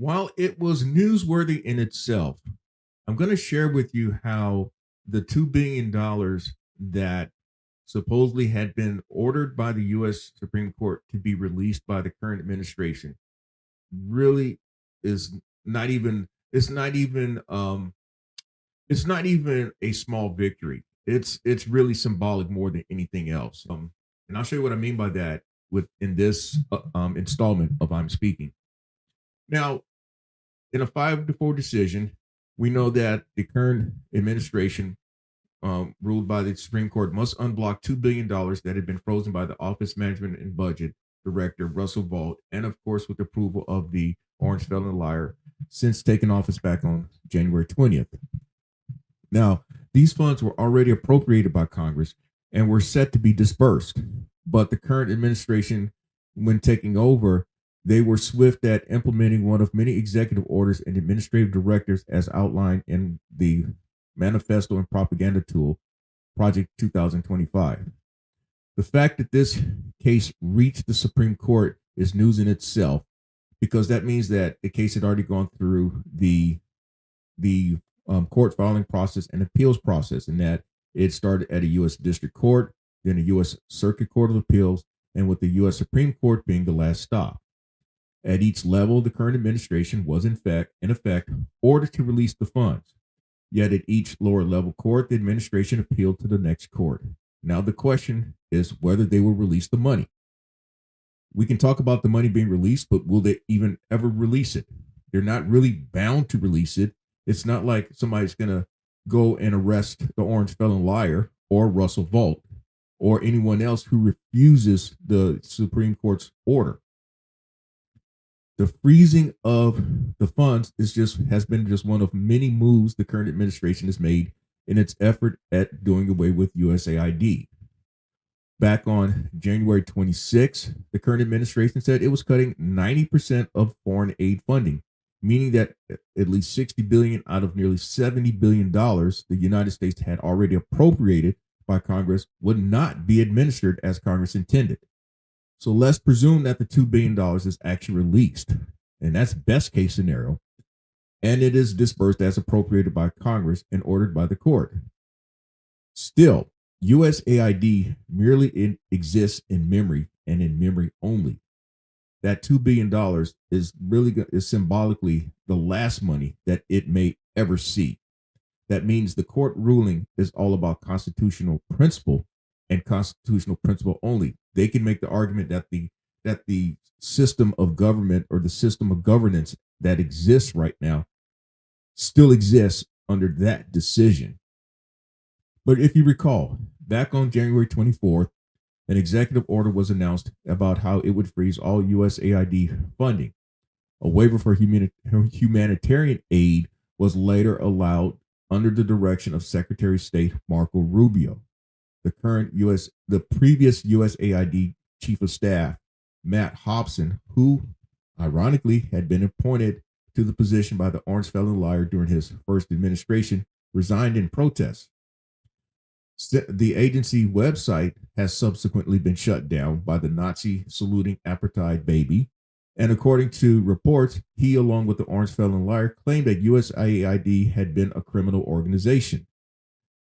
While it was newsworthy in itself, I'm going to share with you how the $2 billion that supposedly had been ordered by the U.S. Supreme Court to be released by the current administration really is not even, it's not even, it's not even a small victory. It's really symbolic more than anything else. And I'll show you what I mean by that with in this installment of I'm Speaking. Now, in a 5-4 decision, we know that the current administration, ruled by the Supreme Court, must unblock $2 billion that had been frozen by the Office Management and Budget Director Russell Vought, and of course with approval of the Orange Felon Liar, since taking office back on January 20th. Now, these funds were already appropriated by Congress and were set to be disbursed, but the current administration, when taking over, they were swift at implementing one of many executive orders and administrative directives as outlined in the manifesto and propaganda tool, Project 2025. The fact that this case reached the Supreme Court is news in itself, because that means that the case had already gone through the court filing process and appeals process, and that it started at a U.S. District Court, then a U.S. Circuit Court of Appeals, and with the U.S. Supreme Court being the last stop. At each level, the current administration was in effect ordered to release the funds. Yet at each lower level court, the administration appealed to the next court. Now the question is whether they will release the money. We can talk about the money being released, but will they even ever release it? They're not really bound to release it. It's not like somebody's going to go and arrest the Orange Felon Liar or Russell Vought or anyone else who refuses the Supreme Court's order. The freezing of the funds has been just one of many moves the current administration has made in its effort at doing away with USAID. Back on January 26, the current administration said it was cutting 90% of foreign aid funding, meaning that at least $60 billion out of nearly $70 billion the United States had already appropriated by Congress would not be administered as Congress intended. So let's presume that the $2 billion is actually released, and that's best case scenario, and it is disbursed as appropriated by Congress and ordered by the court. Still, USAID merely exists in memory and in memory only. That $2 billion is symbolically the last money that it may ever see. That means the court ruling is all about constitutional principle and constitutional principle only. They can make the argument that the system of government or the system of governance that exists right now still exists under that decision. But if you recall, back on January 24th, an executive order was announced about how it would freeze all USAID funding. A waiver for humanitarian aid was later allowed under the direction of Secretary of State Marco Rubio. The previous USAID Chief of Staff, Matt Hobson, who ironically had been appointed to the position by the Orange Felon Liar during his first administration, resigned in protest. The agency website has subsequently been shut down by the Nazi saluting apartheid baby. And according to reports, he, along with the Orange Felon Liar, claimed that USAID had been a criminal organization.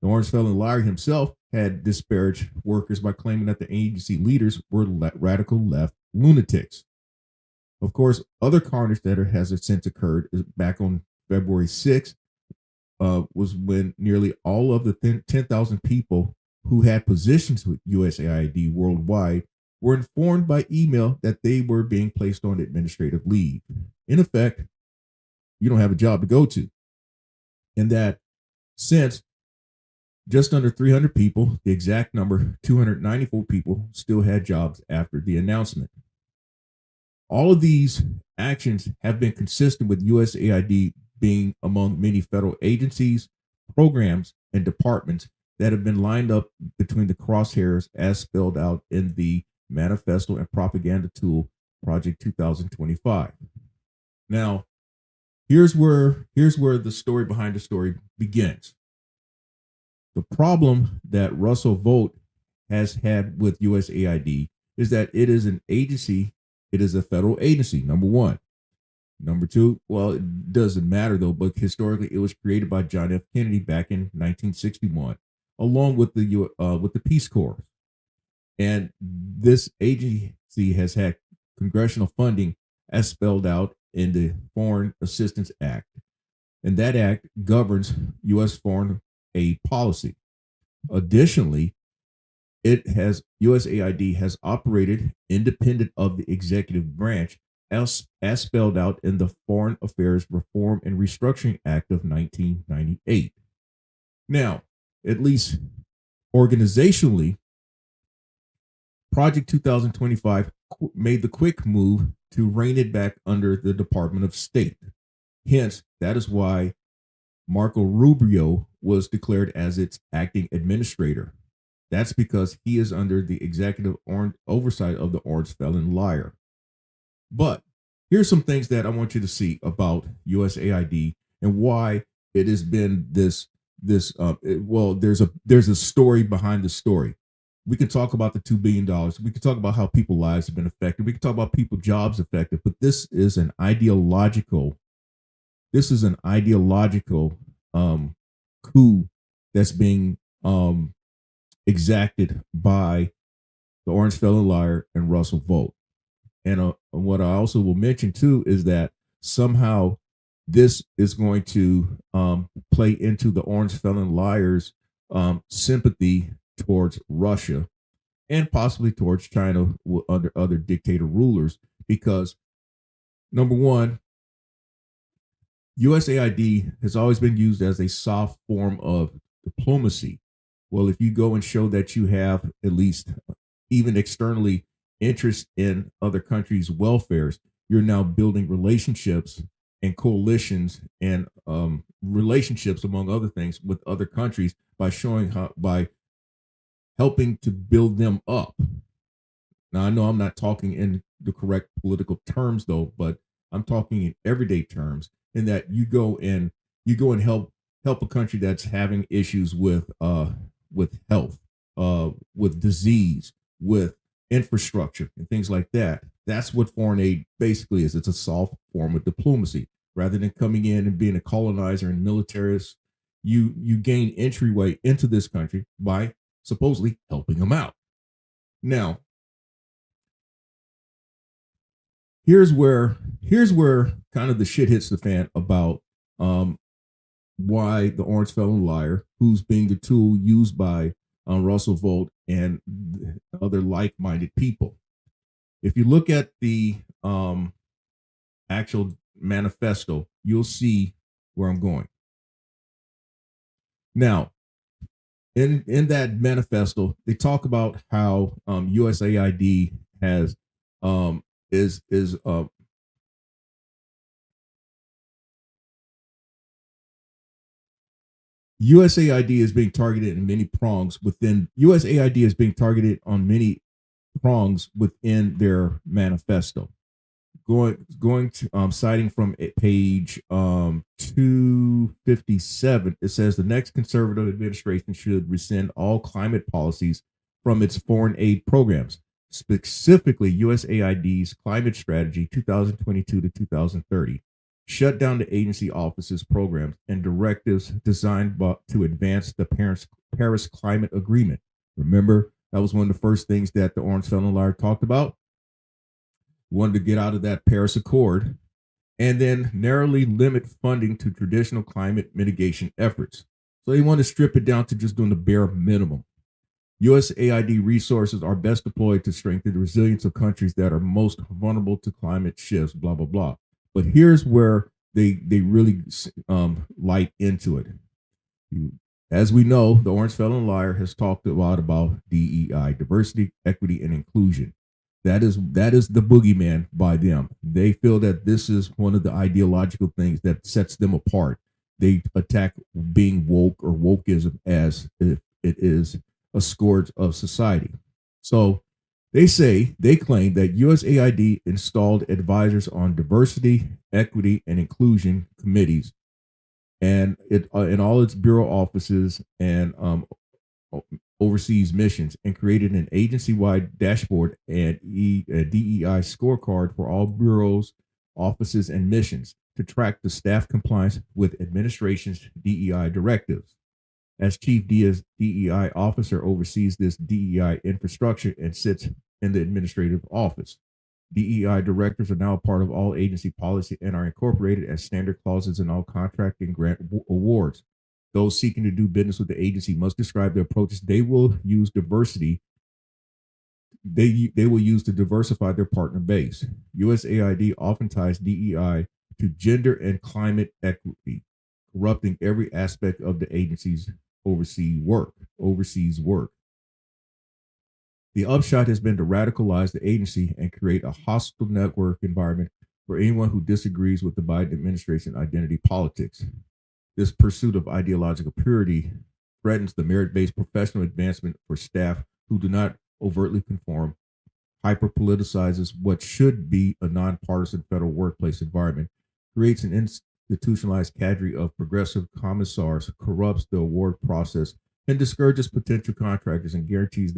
The Orange Felon Liar himself had disparaged workers by claiming that the agency leaders were radical left lunatics. Of course, other carnage that has since occurred is back on February 6th, was when nearly all of the 10,000 people who had positions with USAID worldwide were informed by email that they were being placed on administrative leave. In effect, you don't have a job to go to. And that since just under 300 people, the exact number, 294 people, still had jobs after the announcement. All of these actions have been consistent with USAID being among many federal agencies, programs, and departments that have been lined up between the crosshairs as spelled out in the manifesto and propaganda tool, Project 2025. Now, here's where the story behind the story begins. The problem that Russell Vought has had with USAID is that it is an agency, it is a federal agency, number one. Number two, well, it doesn't matter though, but historically, it was created by John F. Kennedy back in 1961, along with the Peace Corps. And this agency has had congressional funding as spelled out in the Foreign Assistance Act. And that act governs U.S. foreign aid policy. Additionally, USAID has operated independent of the executive branch as spelled out in the Foreign Affairs Reform and Restructuring Act of 1998. Now, at least organizationally, Project 2025 made the quick move to rein it back under the Department of State. Hence, that is why Marco Rubio was declared as its acting administrator. That's because he is under the executive oversight of the Orange Felon Liar. But here's some things that I want you to see about USAID and why it has been there's a story behind the story. We can talk about the $2 billion. We can talk about how people's lives have been affected. We can talk about people's jobs affected. But this is an ideological coup that's being exacted by the Orange Felon Liar and Russell Vought. And what I also will mention too is that somehow this is going to play into the Orange Felon Liar's sympathy towards Russia and possibly towards China under other dictator rulers. Because number one, USAID has always been used as a soft form of diplomacy. Well, if you go and show that you have at least even externally interest in other countries' welfares, you're now building relationships and coalitions and relationships, among other things, with other countries by helping to build them up. Now, I know I'm not talking in the correct political terms, though, but I'm talking in everyday terms. In that you go and help a country that's having issues with health, with disease, with infrastructure, and things like that. That's what foreign aid basically is. It's a soft form of diplomacy. Rather than coming in and being a colonizer and militarist, you gain entryway into this country by supposedly helping them out. Now, here's where kind of the shit hits the fan about why the Orange Felon Liar, who's being the tool used by Russell Vought and other like-minded people. If you look at the actual manifesto, you'll see where I'm going. Now, in that manifesto, they talk about how USAID has is USAID is being targeted in many prongs within USAID is being targeted on many prongs within their manifesto. Going to citing from page 257, it says the next conservative administration should rescind all climate policies from its foreign aid programs, specifically USAID's climate strategy 2022 to 2030. Shut down the agency offices, programs, and directives designed to advance the Paris Climate Agreement. Remember, that was one of the first things that the Orange Felon Liar talked about. Wanted to get out of that Paris Accord, and then narrowly limit funding to traditional climate mitigation efforts. So they want to strip it down to just doing the bare minimum. USAID resources are best deployed to strengthen the resilience of countries that are most vulnerable to climate shifts, blah, blah, blah. But here's where they really light into it. As we know, the Orange Felon Liar has talked a lot about DEI, diversity, equity, and inclusion. That is the boogeyman by them. They feel that this is one of the ideological things that sets them apart. They attack being woke or wokeism as if it is a scourge of society. So they claim that USAID installed advisors on diversity, equity, and inclusion committees, and it in all its bureau offices and overseas missions, and created an agency-wide dashboard and a DEI scorecard for all bureaus, offices, and missions to track the staff compliance with administration's DEI directives. As chief DEI officer oversees this DEI infrastructure and sits in the administrative office. DEI directives are now a part of all agency policy and are incorporated as standard clauses in all contract and grant awards. Those seeking to do business with the agency must describe the approaches they will use diversity. They will use to diversify their partner base. USAID often ties DEI to gender and climate equity, corrupting every aspect of the agency's overseas work. The upshot has been to radicalize the agency and create a hostile network environment for anyone who disagrees with the Biden administration identity politics. This pursuit of ideological purity threatens the merit-based professional advancement for staff who do not overtly conform, hyper-politicizes what should be a nonpartisan federal workplace environment, creates an institutionalized cadre of progressive commissars, corrupts the award process, and discourages potential contractors and grantees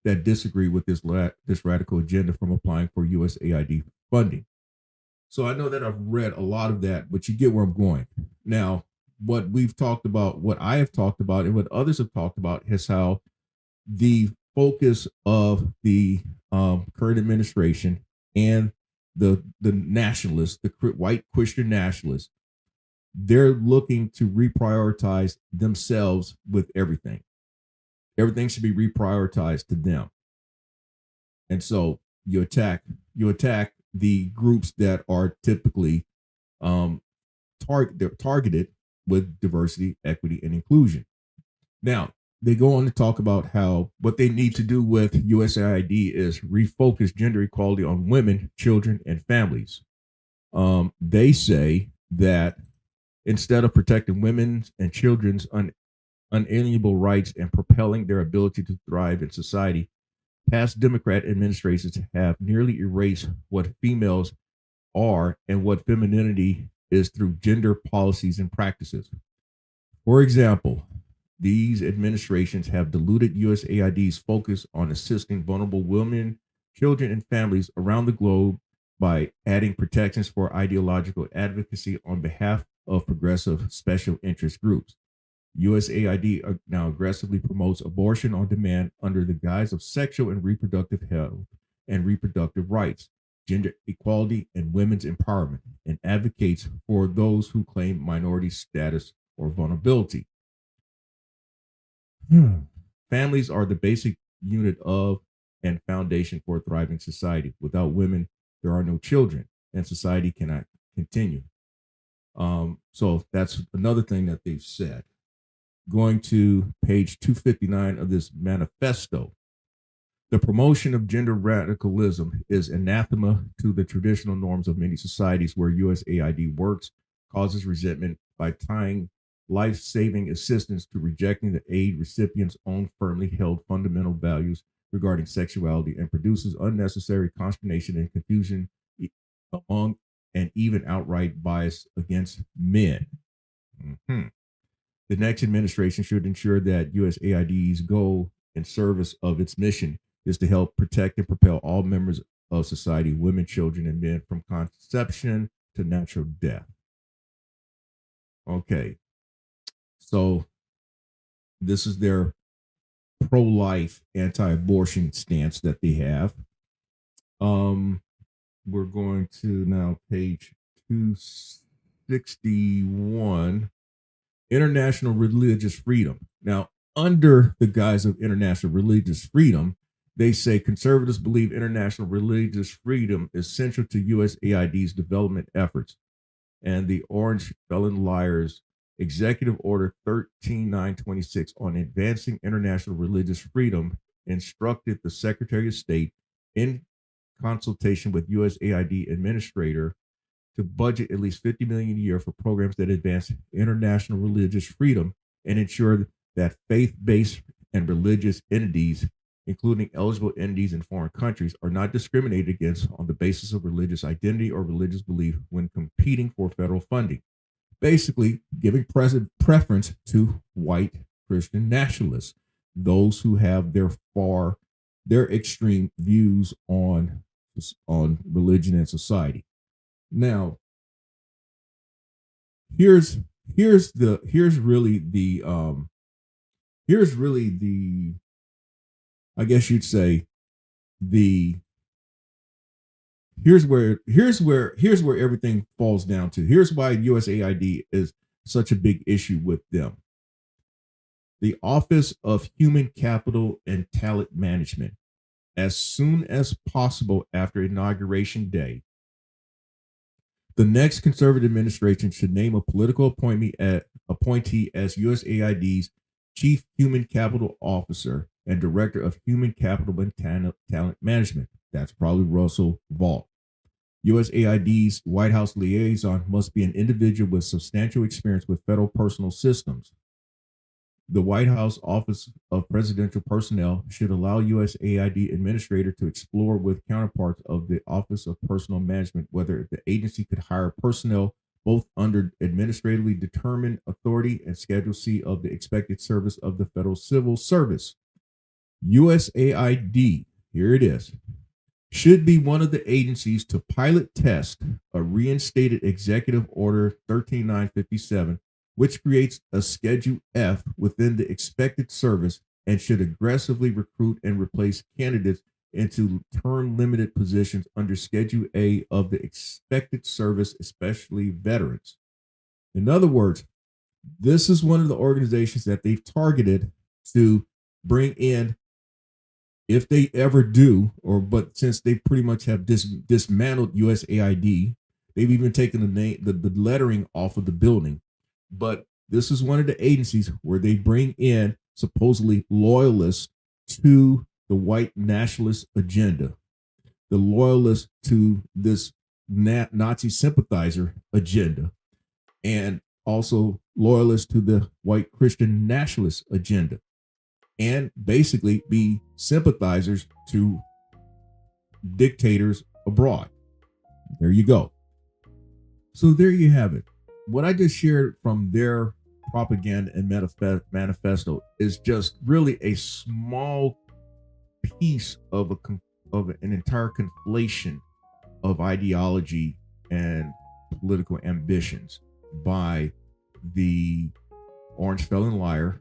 that disagree with this radical agenda from applying for USAID funding. So I know that I've read a lot of that, but you get where I'm going. Now, what we've talked about, what I have talked about, and what others have talked about is how the focus of the current administration and the nationalists, the white Christian nationalists, they're looking to reprioritize themselves with everything. Everything should be reprioritized to them. And so you attack the groups that are typically targeted with diversity, equity, and inclusion. Now, they go on to talk about how what they need to do with USAID is refocus gender equality on women, children, and families. They say that instead of protecting women's and children's unalienable rights and propelling their ability to thrive in society, past Democrat administrations have nearly erased what females are and what femininity is through gender policies and practices. For example, these administrations have diluted USAID's focus on assisting vulnerable women, children, and families around the globe by adding protections for ideological advocacy on behalf of progressive special interest groups. USAID now aggressively promotes abortion on demand under the guise of sexual and reproductive health and reproductive rights, gender equality, and women's empowerment, and advocates for those who claim minority status or vulnerability. Families are the basic unit of and foundation for a thriving society. Without women, there are no children, and society cannot continue. So that's another thing that they've said. Going to page 259 of this manifesto. The promotion of gender radicalism is anathema to the traditional norms of many societies where USAID works, causes resentment by tying life-saving assistance to rejecting the aid recipient's own firmly held fundamental values regarding sexuality, and produces unnecessary consternation and confusion among and even outright bias against men. The next administration should ensure that USAID's goal and service of its mission is to help protect and propel all members of society, women, children, and men, from conception to natural death. Okay, so this is their pro-life, anti-abortion stance that they have. We're going to now page 261. International religious freedom. Now, under the guise of international religious freedom, they say conservatives believe international religious freedom is central to USAID's development efforts. And the Orange Felon Liar's Executive Order 13926 on advancing international religious freedom instructed the Secretary of State, in consultation with USAID administrator, to budget at least $50 million a year for programs that advance international religious freedom and ensure that faith-based and religious entities, including eligible entities in foreign countries, are not discriminated against on the basis of religious identity or religious belief when competing for federal funding. Basically, giving preference to white Christian nationalists, those who have their extreme views on religion and society. Now, here's here's the here's really the I guess you'd say the here's where everything falls down to. Here's why USAID is such a big issue with them. The Office of Human Capital and Talent Management, as soon as possible after Inauguration Day, the next conservative administration should name a political appointee as USAID's Chief Human Capital Officer and Director of Human Capital and Talent Management. That's probably Russell Vought. USAID's White House liaison must be an individual with substantial experience with federal personal systems. The White House Office of Presidential Personnel should allow USAID administrator to explore with counterparts of the Office of Personnel Management whether the agency could hire personnel both under administratively determined authority and Schedule C of the expected service of the Federal Civil Service. USAID, here it is, should be one of the agencies to pilot test a reinstated Executive Order 13957, which creates a Schedule F within the expected service and should aggressively recruit and replace candidates into term limited positions under Schedule A of the expected service, especially veterans. In other words, this is one of the organizations that they've targeted to bring in, if they ever do, but since they pretty much have dismantled USAID, they've even taken the name, the lettering off of the building. But this is one of the agencies where they bring in supposedly loyalists to the white nationalist agenda, the loyalists to this Nazi sympathizer agenda, and also loyalists to the white Christian nationalist agenda, and basically be sympathizers to dictators abroad. There you go. So there you have it. What I just shared from their propaganda and manifesto is just really a small piece of an entire conflation of ideology and political ambitions by the Orange Felon Liar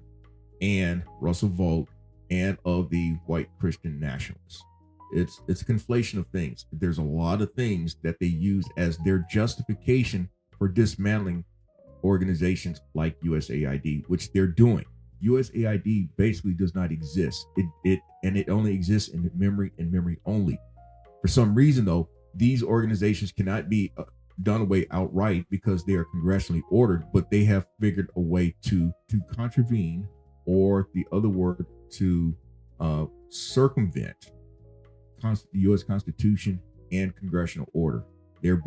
and Russell Vought and of the white Christian nationalists. It's a conflation of things. There's a lot of things that they use as their justification for dismantling organizations like USAID, which they're doing. USAID basically does not exist. It only exists in memory and memory only. For some reason, though, these organizations cannot be done away outright because they are congressionally ordered, but they have figured a way to contravene, or the other word, to circumvent the U.S. Constitution and congressional order. They're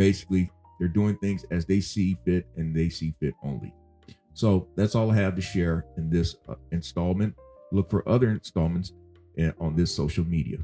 doing things as they see fit, and they see fit only. So that's all I have to share in this installment. Look for other installments on this social media.